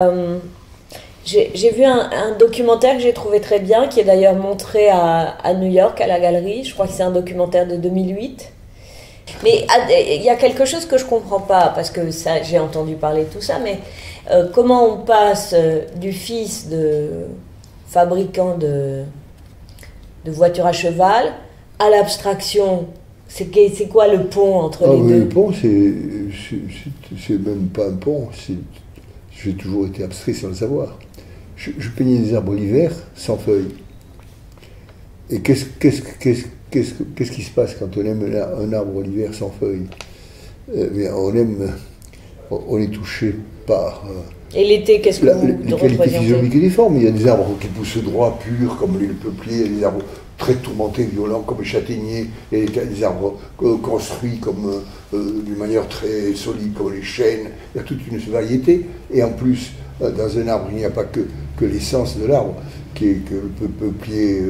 Euh, j'ai vu un documentaire que j'ai trouvé très bien, qui est d'ailleurs montré à New York, à la galerie. Je crois que c'est un documentaire de 2008. Mais il y a quelque chose que je ne comprends pas, parce que ça, j'ai entendu parler de tout ça, mais comment on passe du fils de fabricant de voitures à cheval à l'abstraction? C'est quoi le pont entre les deux? Le pont, c'est même pas un pont. J'ai toujours été abstrait sans le savoir. Je peignais des arbres l'hiver sans feuilles. Et qu'est-ce qui se passe quand on aime un arbre l'hiver sans feuilles? On est touché par Et l'été, qu'est-ce que vous les qualités représentez? physionomiques et des formes. Il y a des arbres qui poussent droit, purs, comme le peuplier, il y a des arbres très tourmentés, violents, comme les châtaigniers, il y a des arbres construits d'une manière très solide, comme les chênes. Il y a toute une variété. Et en plus, dans un arbre, il n'y a pas que l'essence de l'arbre, qui est que le peuplier,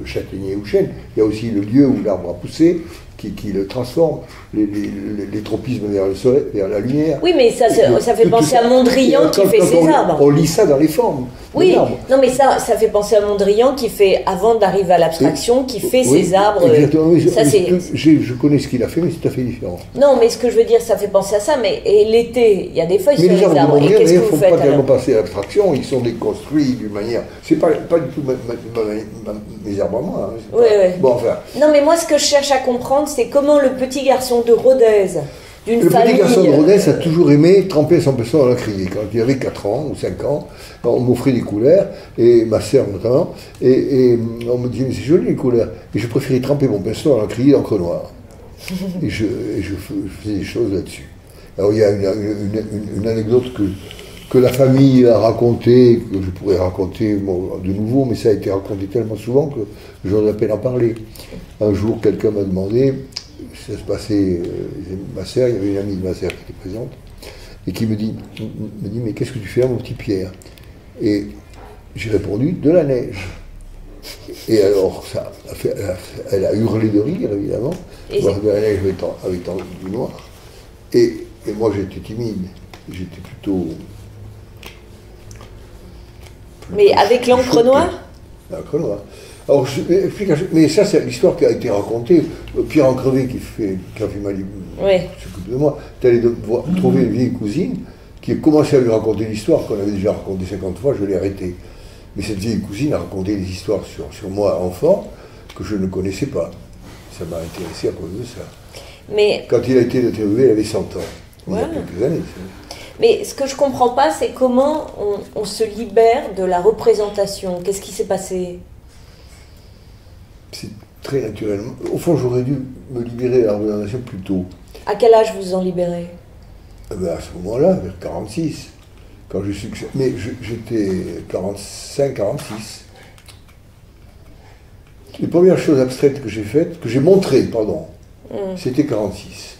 châtaignier ou chêne. Il y a aussi le lieu où l'arbre a poussé, qui le transforme, les tropismes vers le soleil, vers la lumière. Oui, mais ça fait penser à Mondrian qui fait ses arbres. On lit ça dans les formes. Oui, non, mais ça fait penser à Mondrian qui fait, avant d'arriver à l'abstraction, qui fait ses arbres. Exactement, oui, Ça, je connais ce qu'il a fait, mais c'est tout à fait différent. Non, mais ce que je veux dire, ça fait penser à ça, mais et l'été, il y a des feuilles sur les arbres. Et qu'est-ce que vous faites alors? Ils ne font pas tellement passer à l'abstraction, ils sont déconstruits d'une manière. C'est pas du tout mes arbres à moi. Hein, oui, oui. Bon, enfin. Non, mais moi, ce que je cherche à comprendre, c'est comment le petit garçon de Rodez, d'une famille... Le petit garçon de Rodez a toujours aimé tremper son pinceau dans la criée. Quand il avait 4 ans ou 5 ans, on m'offrait des couleurs, et ma sœur notamment, et on me disait, mais c'est joli les couleurs. Et je préférais tremper mon pinceau dans la criée d'encre noire. Et je faisais des choses là-dessus. Alors il y a une anecdote que la famille a racontée, que je pourrais raconter de nouveau, mais ça a été raconté tellement souvent que j'aurais la peine d'en parler. Un jour, quelqu'un m'a demandé, ça se passait, ma sœur, il y avait une amie de ma sœur qui était présente, et qui me dit, mais qu'est-ce que tu fais, mon petit Pierre? Et j'ai répondu, de la neige. Et alors, elle a hurlé de rire, évidemment, voir de la neige avec du noir. Et moi, j'étais timide, j'étais plutôt... Mais avec l'encre noire? L'encre noire. Alors, mais ça, c'est l'histoire qui a été racontée. Pierre Encrevé, qui a fait ma livre, s'occupe de moi, est allé trouver une vieille cousine qui a commencé à lui raconter l'histoire qu'on avait déjà racontée 50 fois, je l'ai arrêtée. Mais cette vieille cousine a raconté des histoires sur moi, enfant, que je ne connaissais pas. Ça m'a intéressé à cause de ça. Mais... Quand il a été interviewé, elle avait 100 ans. Il y a quelques années. Mais ce que je ne comprends pas, c'est comment on se libère de la représentation. Qu'est-ce qui s'est passé? C'est très naturellement. Au fond, j'aurais dû me libérer de la représentation plus tôt. À quel âge vous en libérez? À ce moment-là, vers 46. Quand je suis... Mais j'étais 45, 46. Les premières choses abstraites que j'ai faites, que j'ai montrées, pardon, c'était 46.